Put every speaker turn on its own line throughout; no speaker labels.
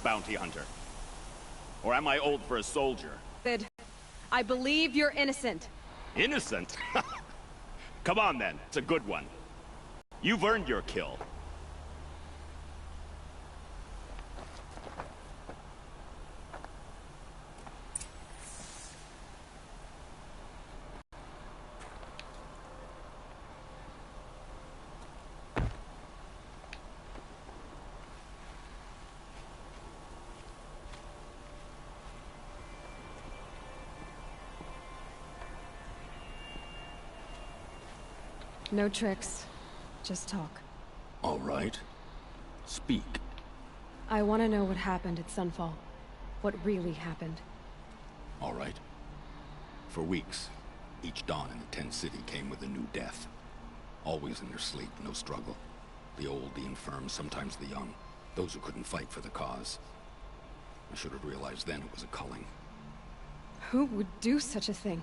bounty hunter? Or am I old for a soldier?
Sid, I believe you're innocent.
Innocent? Come on then, it's a good one. You've earned your kill.
No tricks. Just talk.
All right. Speak.
I want to know what happened at Sunfall. What really happened.
All right. For weeks, each dawn in the tent city came with a new death. Always in their sleep, no struggle. The old, the infirm, sometimes the young. Those who couldn't fight for the cause. I should have realized then it was a culling.
Who would do such a thing?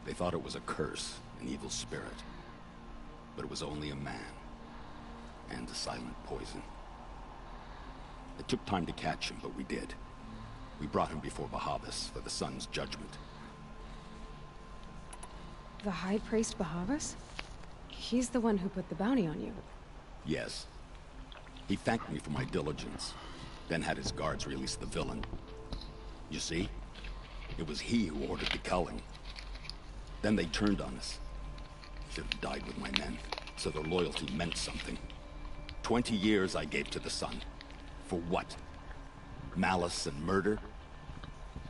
They thought it was a curse, an evil spirit. But it was only a man. And a silent poison. It took time to catch him, but we did. We brought him before Bahavas for the sun's judgment.
The High Priest Bahavas? He's the one who put the bounty on you.
Yes. He thanked me for my diligence, then had his guards release the villain. You see? It was he who ordered the culling. Then they turned on us. Should have died with my men, so their loyalty meant something. 20 years I gave to the sun. For what? Malice and murder?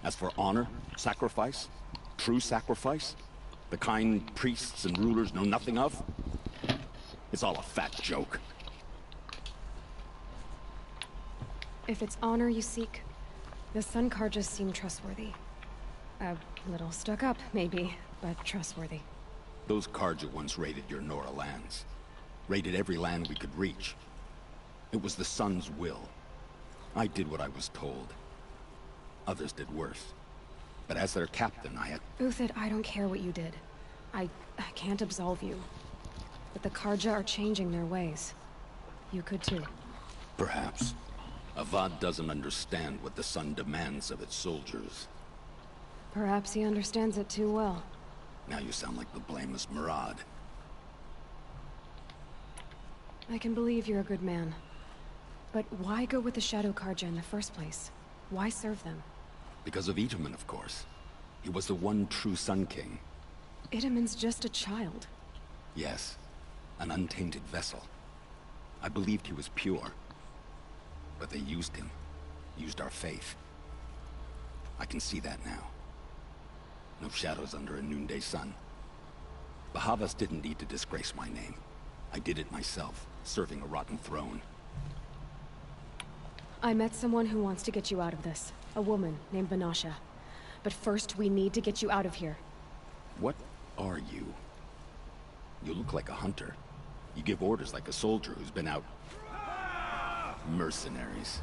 As for honor, sacrifice, true sacrifice, the kind priests and rulers know nothing of, it's all a fat joke.
If it's honor you seek, the Sun Karjas seem trustworthy. A little stuck up, maybe, but trustworthy.
Those Karja once raided your Nora lands. Raided every land we could reach. It was the Sun's will. I did what I was told. Others did worse. But as their captain, I had...
Uthid, I don't care what you did. I can't absolve you. But the Karja are changing their ways. You could too.
Perhaps. Avad doesn't understand what the Sun demands of its soldiers.
Perhaps he understands it too well.
Now you sound like the blameless Murad.
I can believe you're a good man. But why go with the Shadow Karja in the first place? Why serve them?
Because of Itaman, of course. He was the one true Sun King.
Itaman's just a child.
Yes. An untainted vessel. I believed he was pure. But they used him. Used our faith. I can see that now. No shadows under a noonday sun. Bahavas didn't need to disgrace my name. I did it myself, serving a rotten throne.
I met someone who wants to get you out of this. A woman named Banasha. But first, we need to get you out of here.
What are you? You look like a hunter. You give orders like a soldier who's been out... Mercenaries.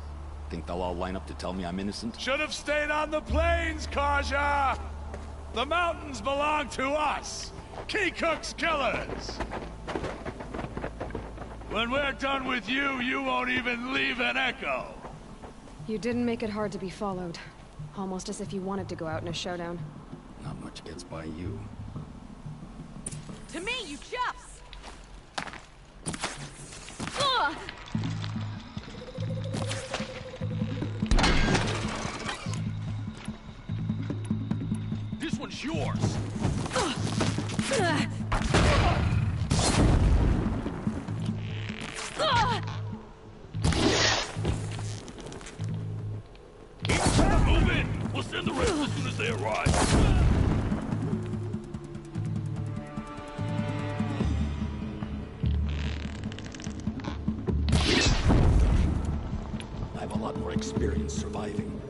Think they'll all line up to tell me I'm innocent?
Should have stayed on the plains, Karja! The mountains belong to us! Kikuk's killers! When we're done with you, you won't even leave an echo!
You didn't make it hard to be followed. Almost as if you wanted to go out in a showdown.
Not much gets by you.
To me, you chuffs!
This one's yours! Move in! We'll send the rest as soon as they arrive.
I have a lot more experience surviving.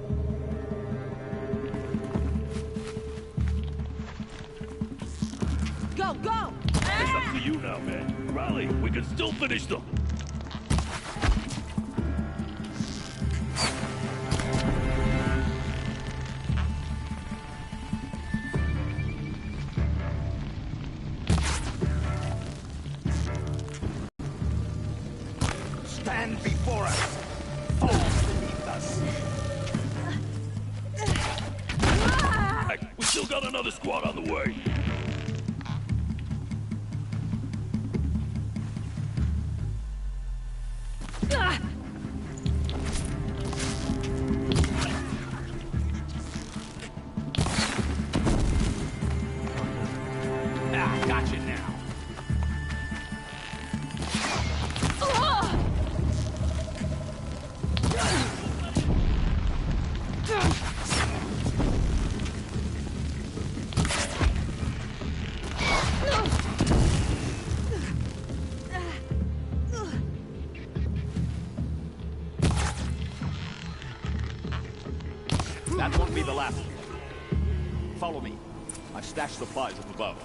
Go, go!
It's up to you now, man. Rally, we can still finish them. Stand before us! Fall beneath us!
Another squad on the way.
Ah, got you now.
That won't be the last. Follow me. I've stashed supplies up above.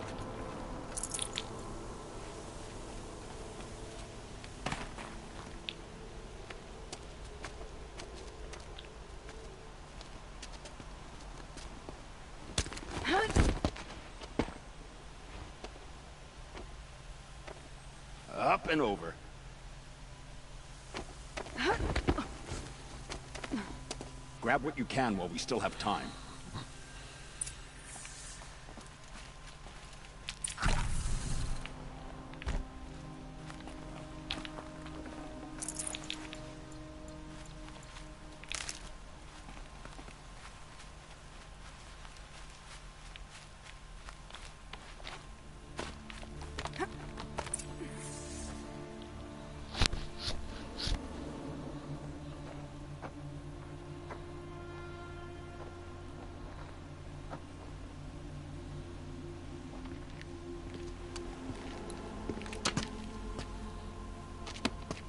Up and over. Grab what you can while we still have time.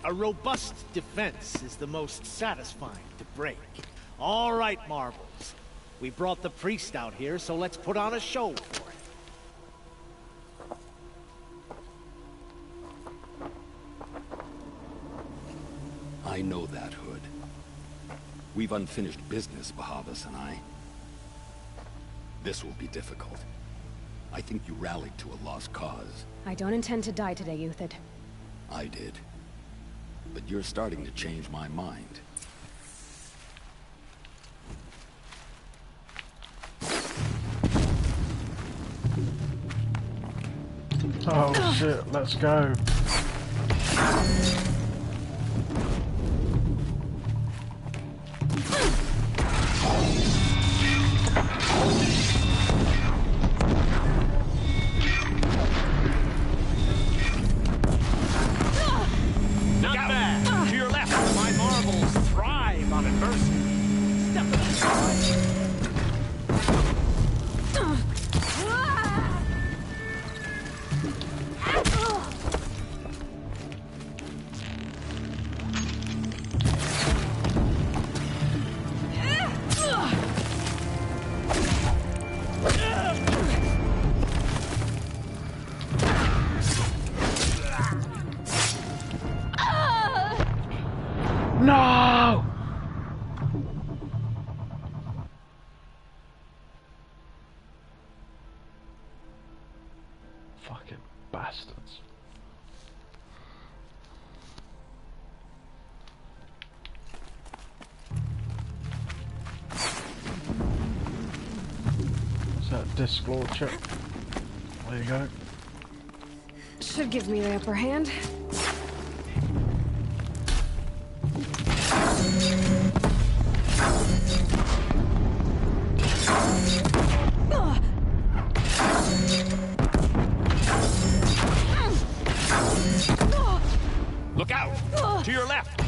A robust defense is the most satisfying to break. All right, Marbles. We brought the priest out here, so let's put on a show for it.
I know that, Hood. We've unfinished business, Bahavas and I. This will be difficult. I think you rallied to a lost cause.
I don't intend to die today, Euthyd.
I did. But you're starting to change my mind.
Oh shit, let's go.
Not bad. To your left.
My Marbles thrive on adversity. Step it up.
No! Fucking bastards. Is that disc launcher? There you go.
Should give me the upper hand.
Look out! To your left!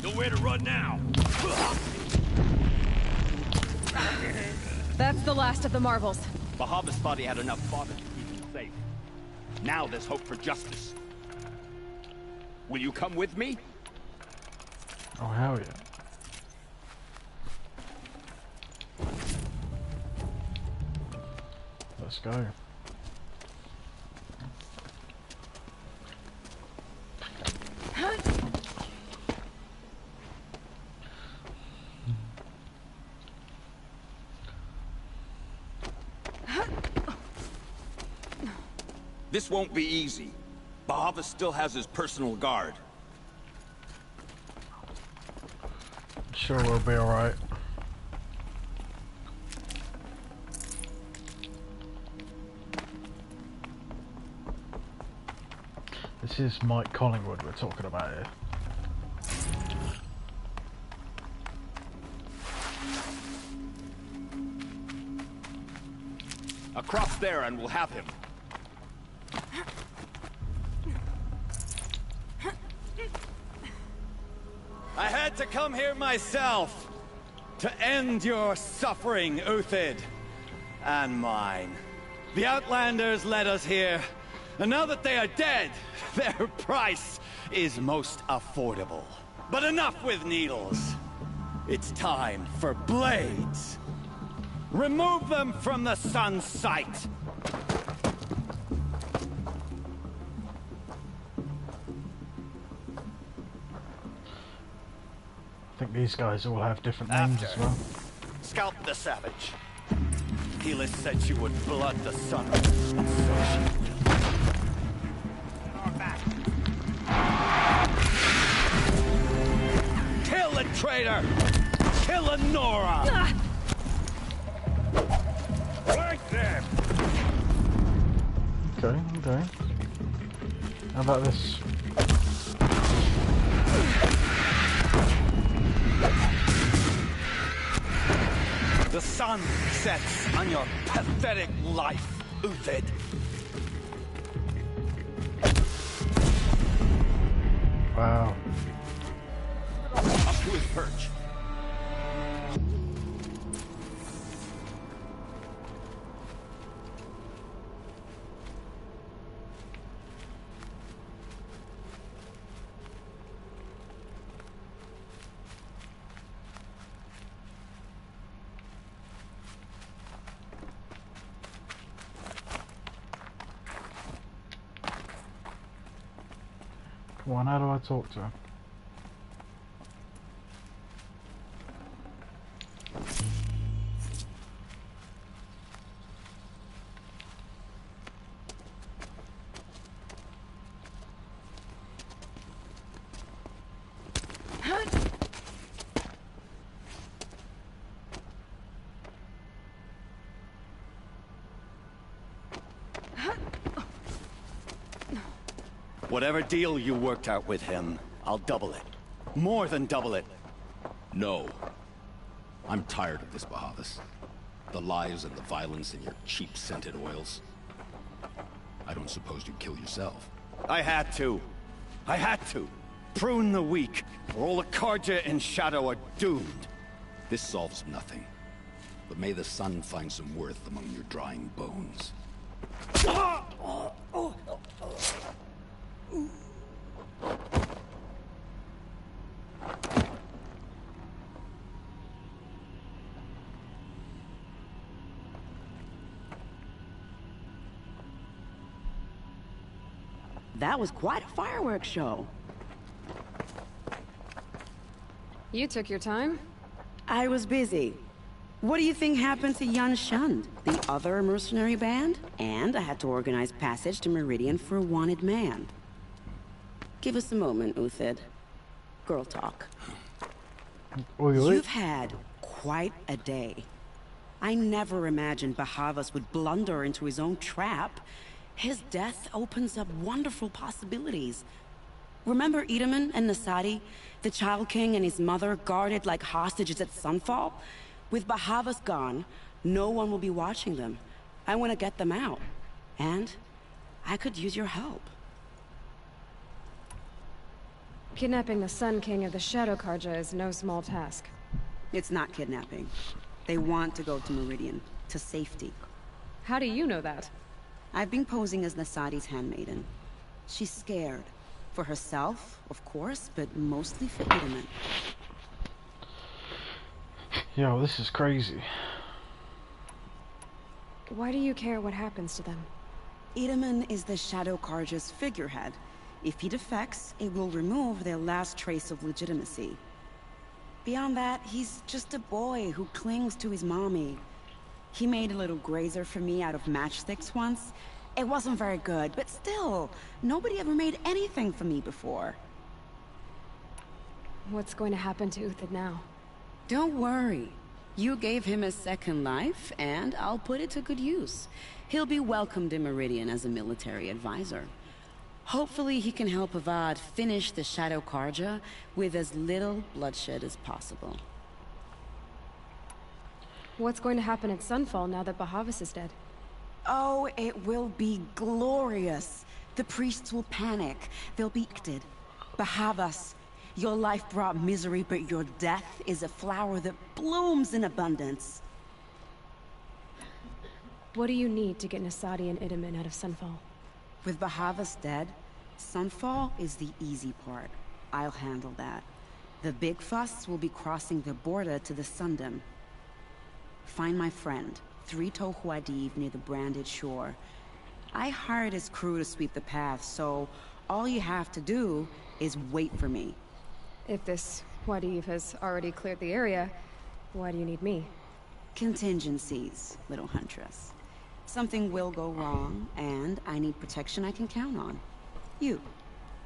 Nowhere to run now.
That's the last of the marvels.
Bahavas thought he had enough fodder to keep him safe. Now there's hope for justice. Will you come with me?
Oh, hell yeah. Let's go.
This won't be easy. Bahavas still has his personal guard.
Sure, we'll be alright. This is Mike Collingwood we're talking about here.
Across there and we'll have him.
I had to come here myself to end your suffering, Uthid, and mine. The Outlanders led us here, and now that they are dead, their price is most affordable. But enough with needles. It's time for blades. Remove them from the sun's sight.
I think these guys all have different names as well.
Scalp the savage. Helis said she would blood the sun, and so she will. Kill the traitor! Kill Nora!
Flank them!
Okay, okay. How about this?
The sun sets on your pathetic life, Uthid.
Wow.
Up to his perch.
Come on, how do I talk to him?
Whatever deal you worked out with him, I'll double it. More than double it.
No. I'm tired of this, Bahavas. The lies and the violence and your cheap scented oils. I don't suppose you'd kill yourself.
I had to. I had to. Prune the weak, or all the Karja in Shadow are doomed.
This solves nothing. But may the sun find some worth among your drying bones.
That was quite a fireworks show.
You took your time?
I was busy. What do you think happened to Jan Shund, the other mercenary band? And I had to organize passage to Meridian for a wanted man. Give us a moment, Uthid. Girl talk.
Oi, oi.
You've had quite a day. I never imagined Bahavas would blunder into his own trap. His death opens up wonderful possibilities. Remember Edaman and Nasadi? The Child King and his mother guarded like hostages at sunfall? With Bahavas gone, no one will be watching them. I want to get them out. And I could use your help.
Kidnapping the Sun King of the Shadow Karja is no small task.
It's not kidnapping. They want to go to Meridian, to safety.
How do you know that?
I've been posing as Nasadi's handmaiden. She's scared. For herself, of course, but mostly for Itamen.
Yo, this is crazy.
Why do you care what happens to them?
Itamen is the Shadow Karja's figurehead. If he defects, it will remove their last trace of legitimacy. Beyond that, he's just a boy who clings to his mommy. He made a little grazer for me out of matchsticks once. It wasn't very good, but still, nobody ever made anything for me before.
What's going to happen to Uthid now?
Don't worry. You gave him a second life, and I'll put it to good use. He'll be welcomed in Meridian as a military advisor. Hopefully he can help Avad finish the Shadow Karja with as little bloodshed as possible.
What's going to happen at Sunfall now that Bahavas is dead?
Oh, it will be glorious. The priests will panic. They'll be acted. Bahavas, your life brought misery, but your death is a flower that blooms in abundance.
What do you need to get Nasadi and Itamen out of Sunfall?
With Bahavas dead, Sunfall is the easy part. I'll handle that. The big fuss will be crossing the border to the Sundom. Find my friend, 3 Tohuadiv near the branded shore. I hired his crew to sweep the path, so all you have to do is wait for me.
If this Wadiv has already cleared the area, why do you need me?
Contingencies, little huntress. Something will go wrong, and I need protection I can count on. You.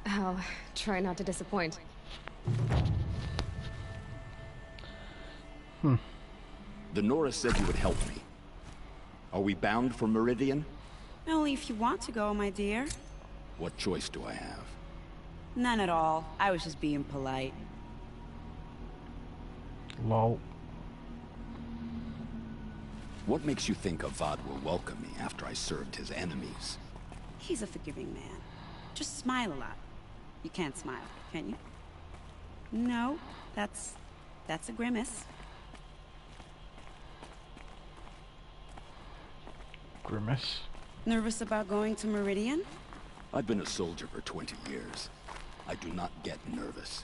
I'll try not to disappoint.
The Nora said you would help me. Are we bound for Meridian?
Only if you want to go, my dear.
What choice do I have?
None at all. I was just being polite.
Lol.
What makes you think Avad will welcome me after I served his enemies?
He's a forgiving man. Just smile a lot. You can't smile, can you? No, that's a grimace.
Grimace.
Nervous about going to Meridian?
I've been a soldier for 20 years. I do not get nervous.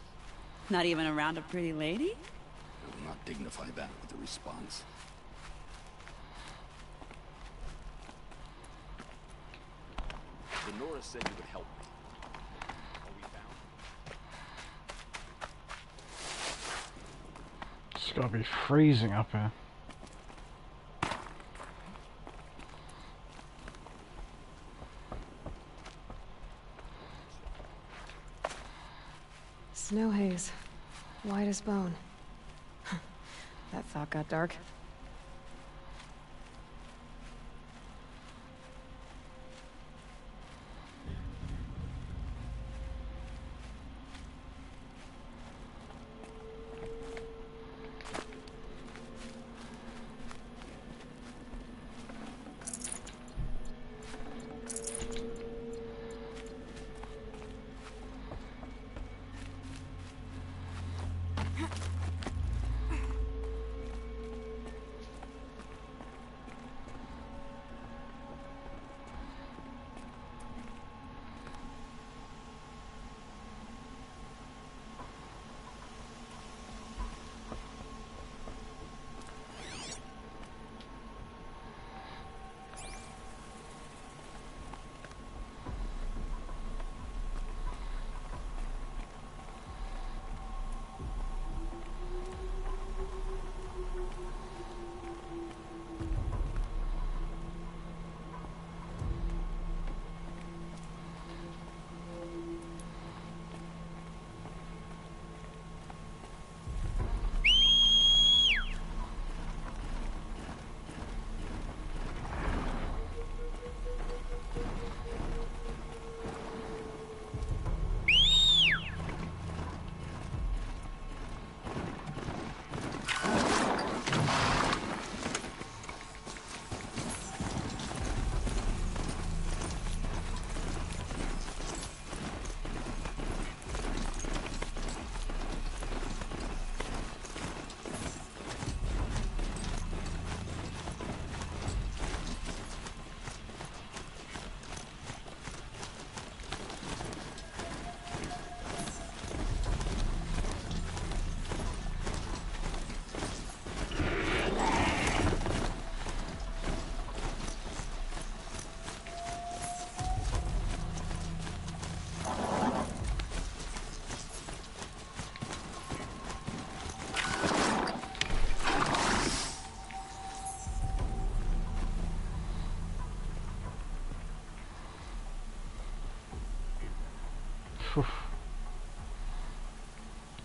Not even around a pretty lady?
I will not dignify that with a response. The Nora said you would help me. Are we bound?
It's gotta be freezing up here.
Snow haze. White as bone. That thought got dark.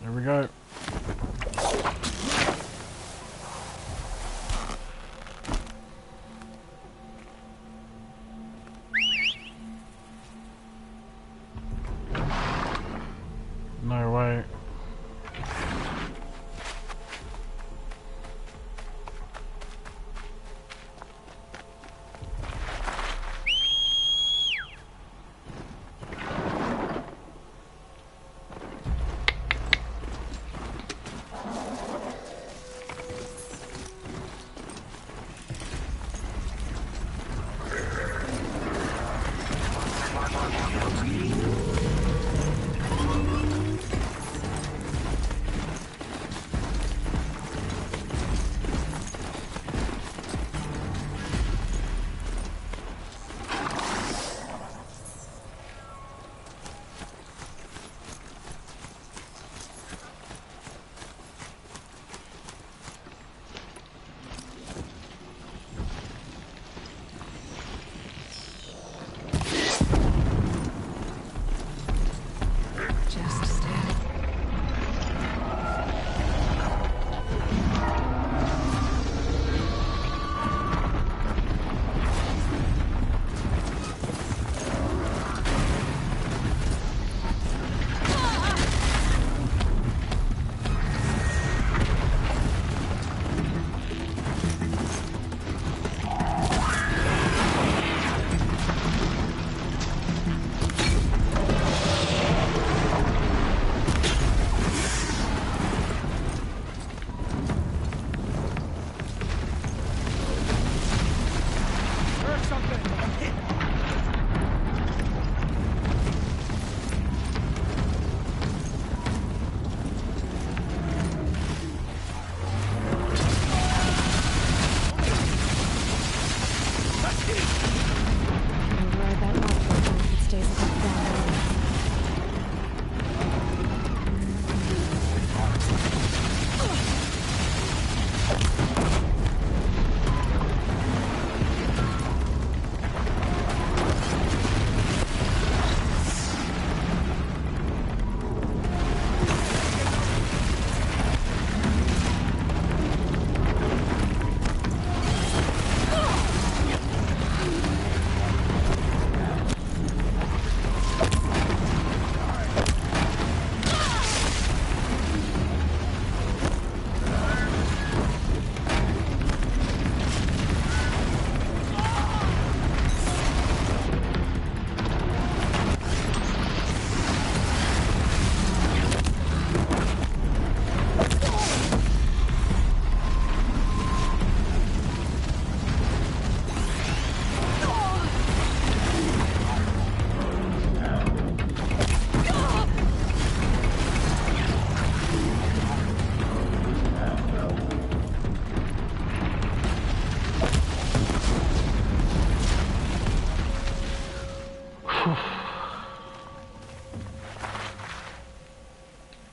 There we go. No way.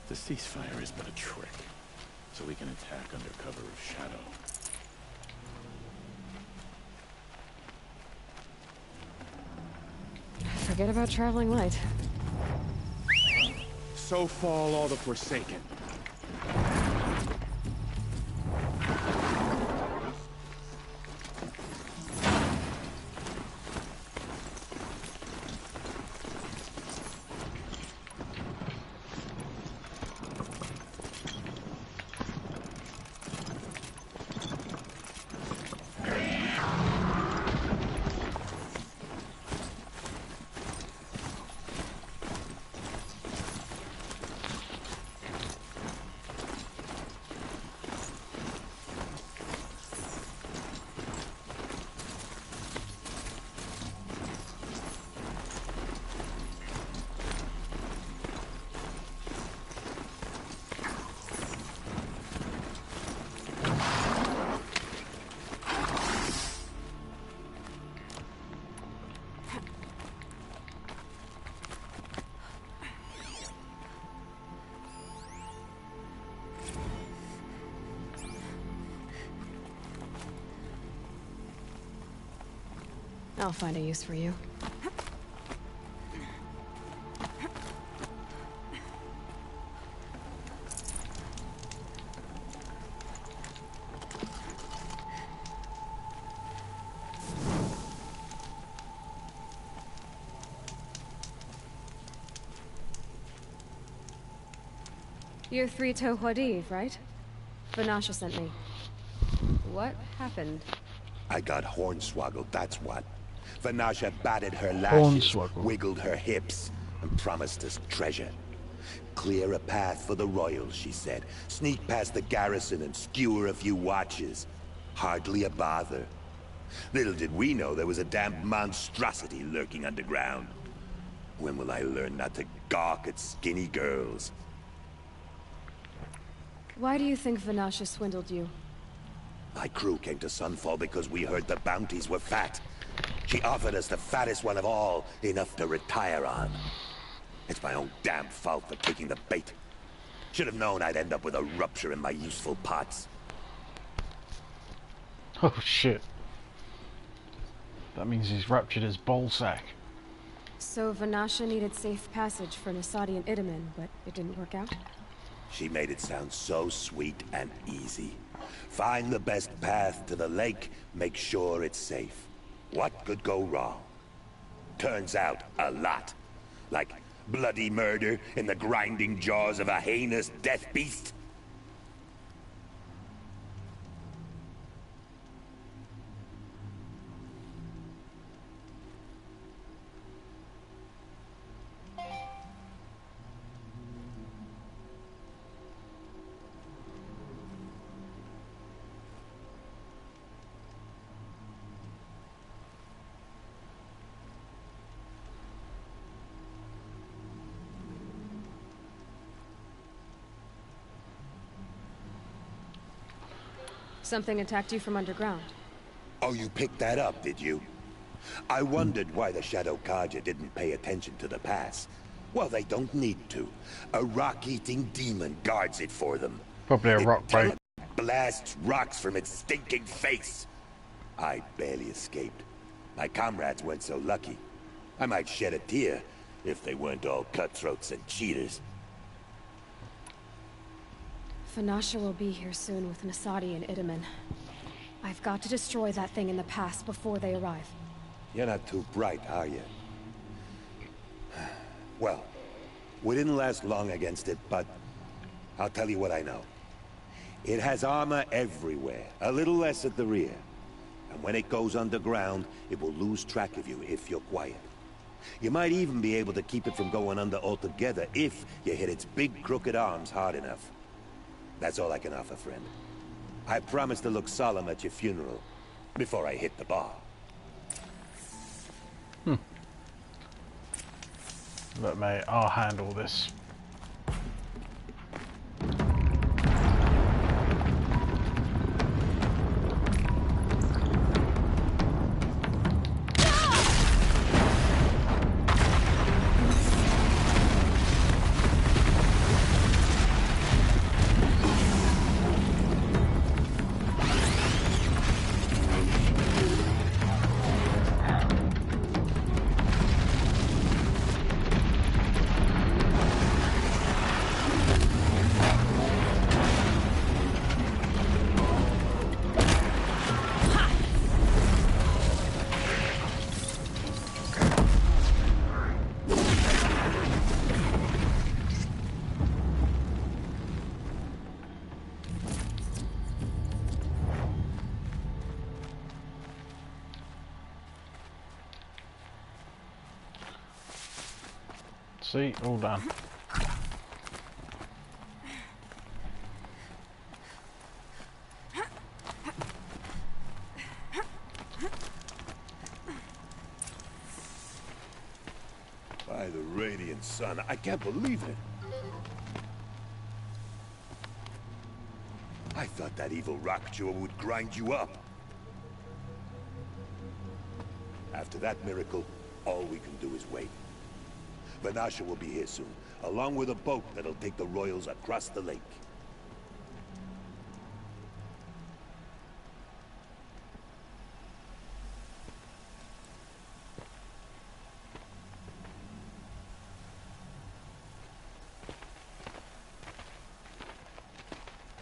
The ceasefire is but a trick, so we can attack under cover of shadow.
Forget about traveling light.
So fall all the Forsaken.
I'll find a use for you. You're Three-Toe Huadiv, right? Vanasha sent me. What happened?
I got hornswoggled, that's what. Vanasha batted her lashes,
Hornswoggled.
wiggled her hips, and promised us treasure. Clear a path for the royals, she said. Sneak past the garrison and skewer a few watches. Hardly a bother. Little did we know there was a damn monstrosity lurking underground. When will I learn not to gawk at skinny girls?
Why do you think Vanasha swindled you?
My crew came to Sunfall because we heard the bounties were fat. She offered us the fattest one of all, enough to retire on. It's my own damn fault for taking the bait. Should have known I'd end up with a rupture in my useful parts.
Oh shit. That means he's ruptured his ballsack.
So Vanasha needed safe passage for Nasadi and Itamen, but it didn't work out?
She made it sound so sweet and easy. Find the best path to the lake, make sure it's safe. What could go wrong? Turns out, a lot. Like bloody murder in the grinding jaws of a heinous death beast.
Something attacked you from underground.
Oh, you picked that up, did you? I wondered why the Shadow Kaja didn't pay attention to the pass. Well, they don't need to. A rock-eating demon guards it for them.
Probably a rock bait.
Blasts rocks from its stinking face. I barely escaped. My comrades weren't so lucky. I might shed a tear if they weren't all cutthroats and cheaters.
Vanasha will be here soon with Nasadi and Itamen. I've got to destroy that thing in the pass before they arrive.
You're not too bright, are you? Well, we didn't last long against it, but I'll tell you what I know. It has armor everywhere, a little less at the rear. And when it goes underground, it will lose track of you if you're quiet. You might even be able to keep it from going under altogether if you hit its big crooked arms hard enough. That's all I can offer, friend. I promise to look solemn at your funeral before I hit the bar.
Look, mate, I'll handle this. See, all done.
By the radiant sun, I can't believe it. I thought that evil rock jewel would grind you up. After that miracle, all we can do is wait. Vanasha will be here soon, along with a boat that'll take the royals across the lake.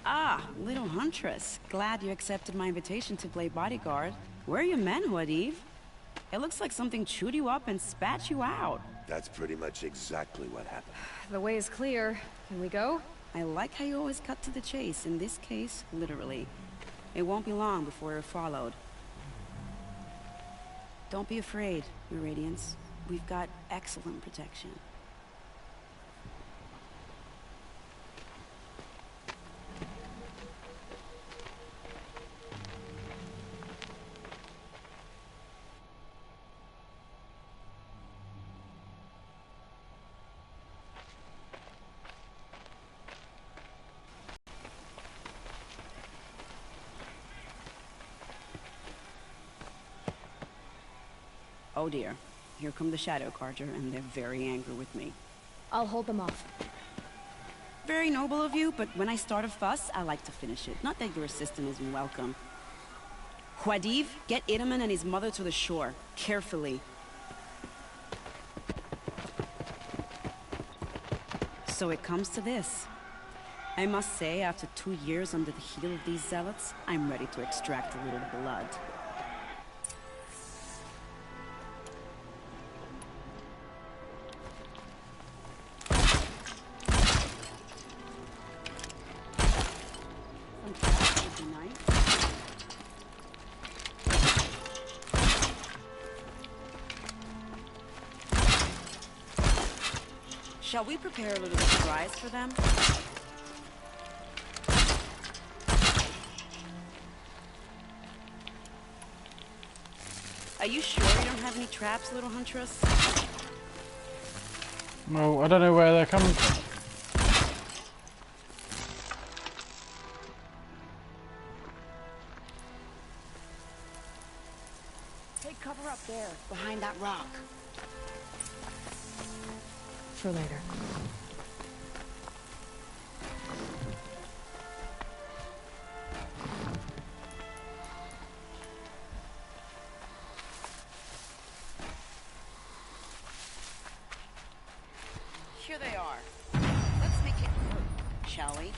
Ah, little huntress. Glad you accepted my invitation to play bodyguard. Where are your men, Huadiv? It looks like something chewed you up and spat you out.
That's pretty much exactly what happened.
The way is clear. Can we go?
I like how you always cut to the chase. In this case, literally. It won't be long before we're followed. Don't be afraid, Your Radiance. We've got excellent protection. Oh dear. Here come the Shadow Carja, and they're very angry with me.
I'll hold them off.
Very noble of you, but when I start a fuss, I like to finish it. Not that your assistant isn't welcome. Huadiv, get Itaman and his mother to the shore. Carefully. So it comes to this. I must say, after 2 years under the heel of these zealots, I'm ready to extract a little blood. Shall we prepare a little surprise for them? Are you sure you don't have any traps, little huntress?
Well, I don't know where they're coming from.
Take cover up there, behind that rock.
For later.
Here they are. Let's make it quick, shall we?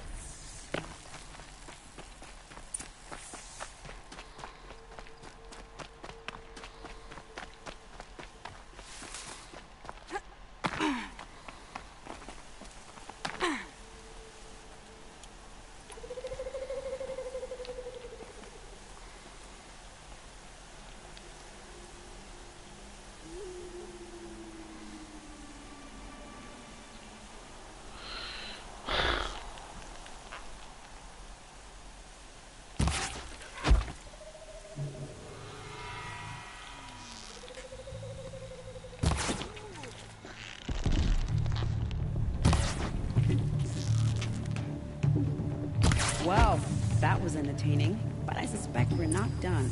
Well, that was entertaining, but I suspect we're not done.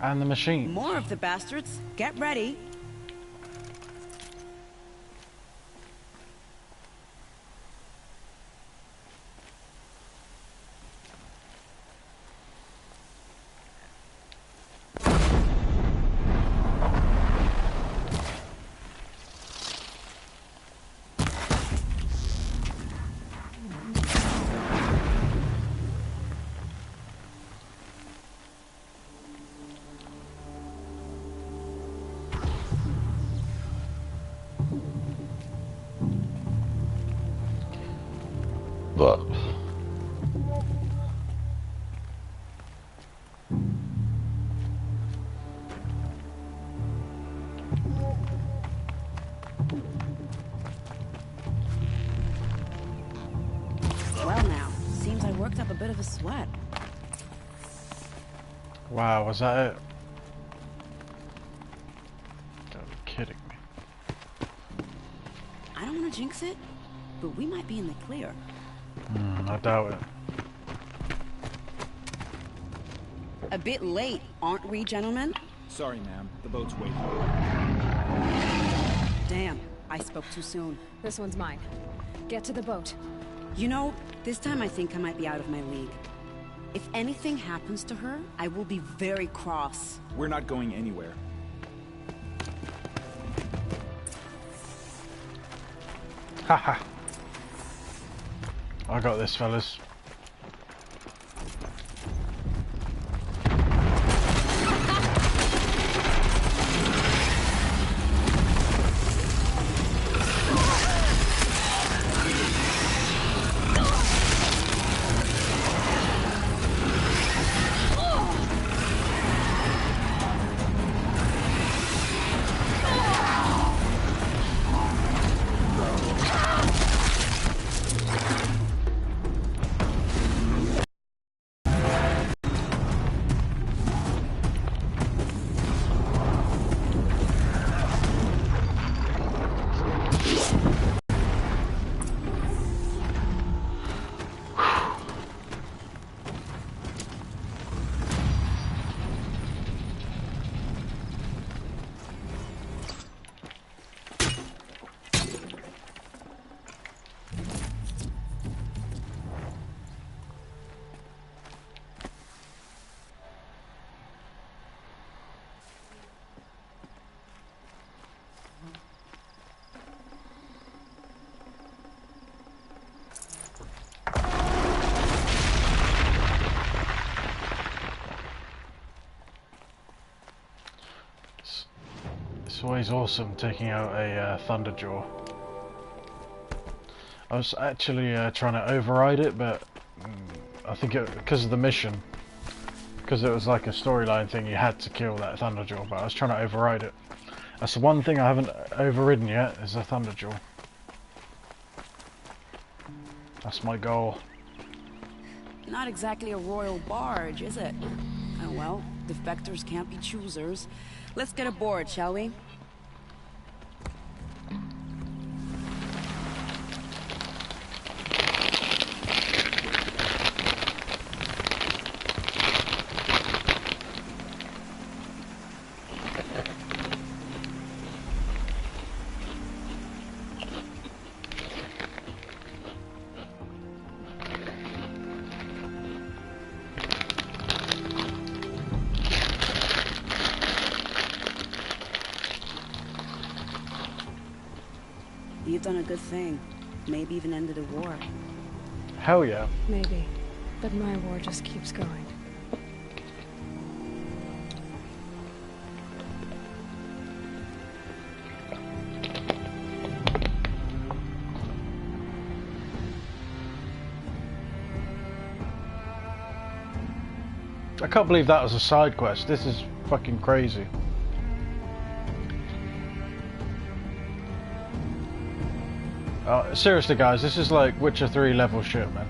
And the machine.
More of the bastards. Get ready.
But
Well now, seems I worked up a bit of a sweat.
Wow, was that it? Gotta be kidding me.
I don't want to jinx it, but we might be in the clear.
I doubt it.
A bit late, aren't we, gentlemen?
Sorry, ma'am. The boat's waiting.
Damn, I spoke too soon.
This one's mine. Get to the boat.
You know, this time I think I might be out of my league. If anything happens to her, I will be very cross.
We're not going anywhere.
Haha. I got this, fellas. It's always awesome taking out a Thunderjaw. I was actually trying to override it, but I think because of the mission, because it was like a storyline thing, you had to kill that Thunderjaw, but I was trying to override it. That's the one thing I haven't overridden yet, is a Thunderjaw. That's my goal.
Not exactly a royal barge, is it? Oh well, defectors can't be choosers. Let's get aboard, shall we? You've done a good thing. Maybe even ended a war.
Hell yeah.
Maybe. But my war just keeps going.
I can't believe that was a side quest. This is fucking crazy. Seriously guys, this is like Witcher 3 level shit, man.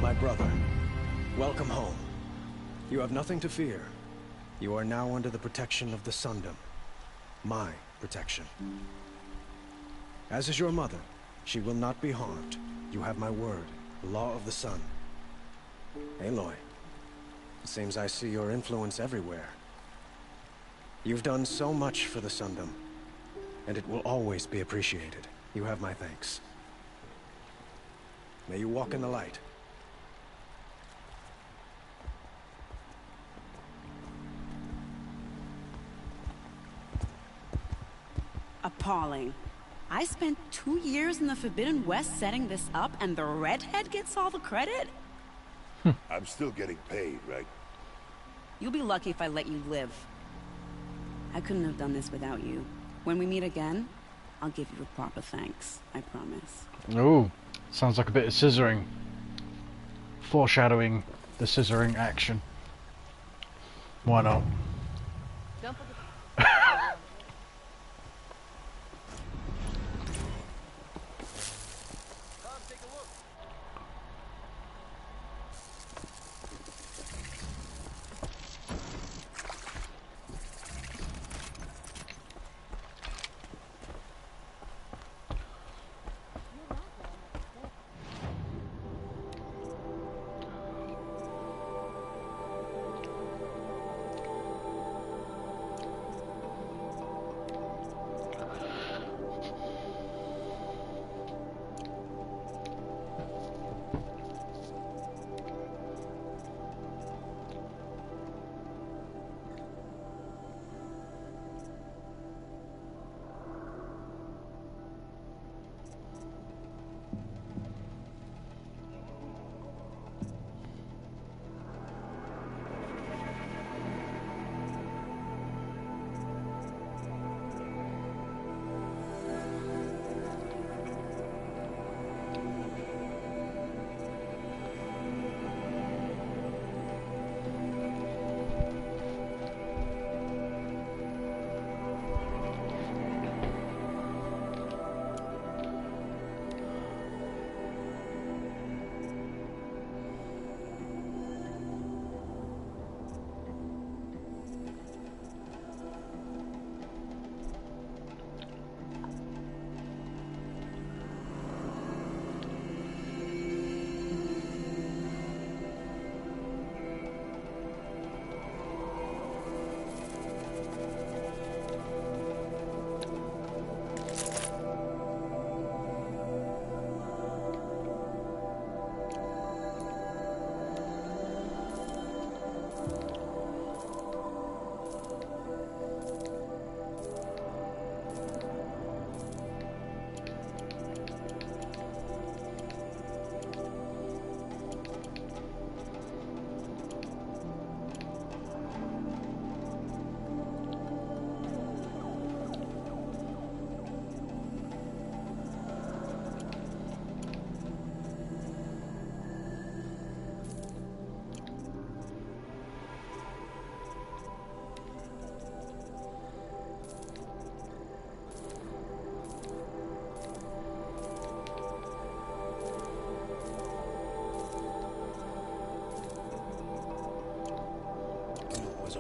My brother, welcome home. You have nothing to fear. You are now under the protection of the Sundom. My protection. As is your mother, she will not be harmed. You have my word, the law of the sun. Aloy, it seems I see your influence everywhere. You've done so much for the Sundom, and it will always be appreciated. You have my thanks. May you walk in the light.
Appalling. I spent 2 years in the Forbidden West setting this up, and the redhead gets all the credit?
I'm still getting paid, right?
You'll be lucky if I let you live. I couldn't have done this without you. When we meet again, I'll give you a proper thanks. I promise.
Ooh, sounds like a bit of scissoring. Foreshadowing the scissoring action. Why not?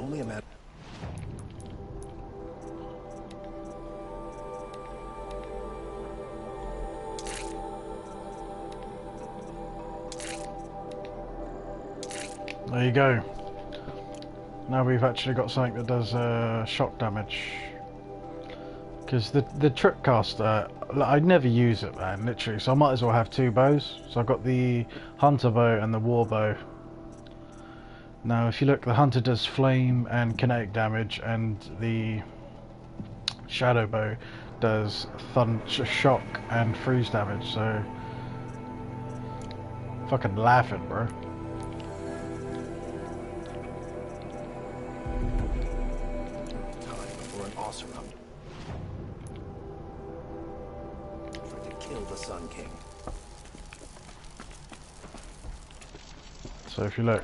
only a matter.
There you go. Now we've actually got something that does shock damage. Because the trip caster, I'd never use it, man, literally. So I might as well have two bows. So I've got the hunter bow and the war bow. Now if you look, the hunter does flame and kinetic damage, and the shadow bow does shock and freeze damage. So fucking laughing, bro. So if you look,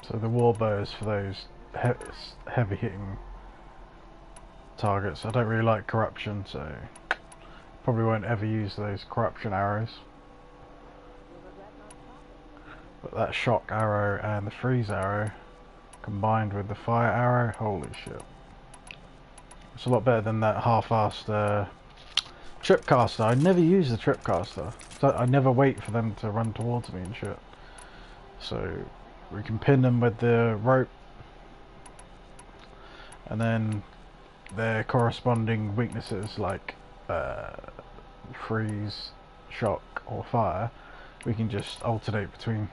so the war bow is for those heavy hitting targets. I don't really like corruption, so probably won't ever use those corruption arrows. But that shock arrow and the freeze arrow combined with the fire arrow, holy shit. It's a lot better than that half-assed trip caster. I never use the trip caster. So I never wait for them to run towards me and shit. So we can pin them with the rope, and then their corresponding weaknesses like freeze, shock or fire, we can just alternate between.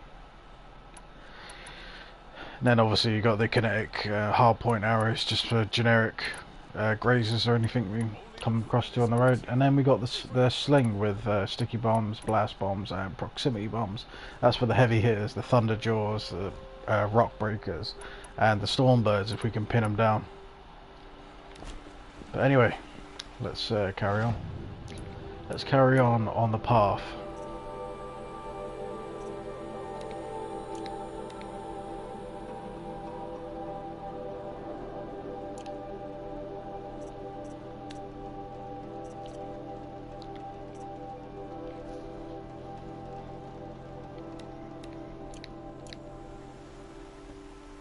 And then obviously you got the kinetic hardpoint arrows just for generic grazers or anything we come across to on the road. And then we got the sling with sticky bombs, blast bombs and proximity bombs. That's for the heavy hitters, the thunder jaws, the rock breakers and the storm birds if we can pin them down. But anyway, let's carry on. Let's carry on the path.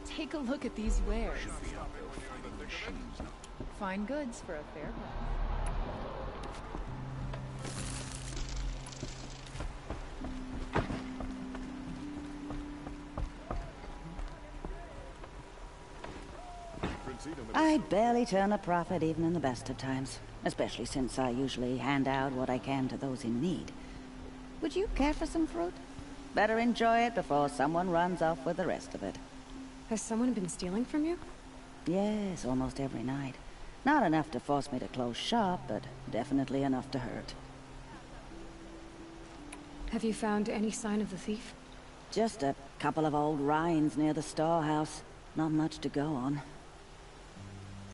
Take a look at these wares. Fine goods for a fair
price. I barely turn a profit even in the best of times, especially since I usually hand out what I can to those in need. Would you care for some fruit? Better enjoy it before someone runs off with the rest of it.
Has someone been stealing from you?
Yes, almost every night. Not enough to force me to close shop, but definitely enough to hurt.
Have you found any sign of the thief?
Just a couple of old rinds near the storehouse. Not much to go on.